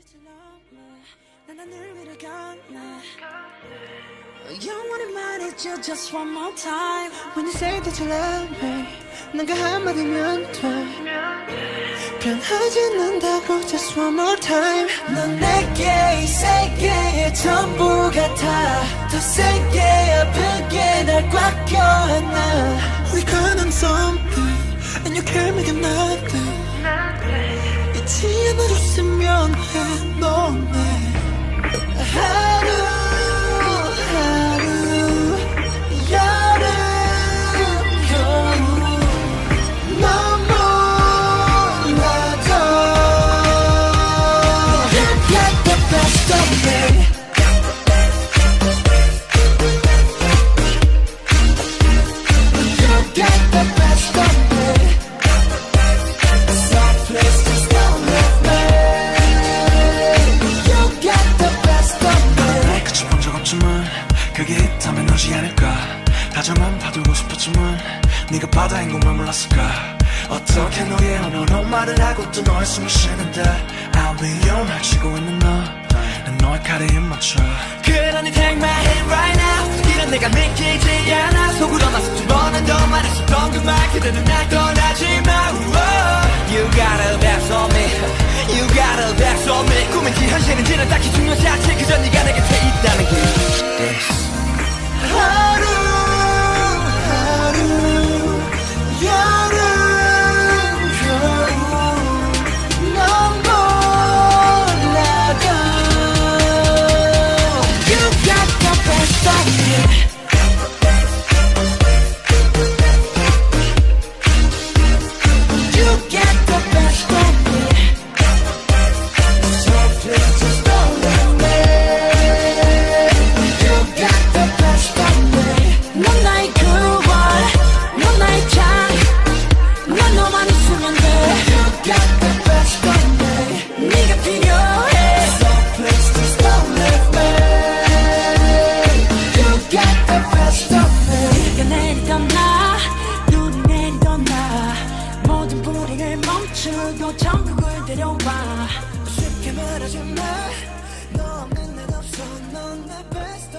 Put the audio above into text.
that you love me 난 하늘 위를 걷네 영원히 말해줘 just one more time When you say that you love me 난 그 한마디면 돼 변하지 않는다고 just one more time 넌 내게 이 세계의 전부 같아 더 세게 아프게 날 꽉 껴안아 We got on something and you can't make it nothing 잊지 않아줬으면 해 너네 하루 하루 여름 겨울 넌 몰라도 You got the best of me You got the best of me Some places don't let me You got the best of me 날 그치 본 적 없지만 그게 있다면 너지 않을까 다정한 파도고 싶었지만 네가 바다인 것만 몰랐을까 어떻게 너의 언어로 말을 하고 또 너의 숨을 쉬는데 I'll be your 말 치고 있는 너 난 너의 칼에 입 맞춰 그러니 take my hand right now 이런 내가 믿기지 않아 속으로만 수천 번은 더 말했었던 그 말 그대는 날 떠나지 마 You got a best on me You got a best on me 꿈인지 현실인지는 딱히 중요하지 않지 그저 네가 내 곁에 있다는 게 하루 하루 여름 겨울 넌 몰라도 You got the best of me You get the best of me So please just don't let me You get the best of me 넌 나의 그월 넌 나의 장 난 너만 있으면 돼 You get the best of me 네가 필요해 So please just don't let me You get the best of me 비가 내리던 나 눈이 내리던 나 모든 불행을 멈추고 천국을 데려와 쉽게 말하지 마 너 없는 날 없어 넌 내 best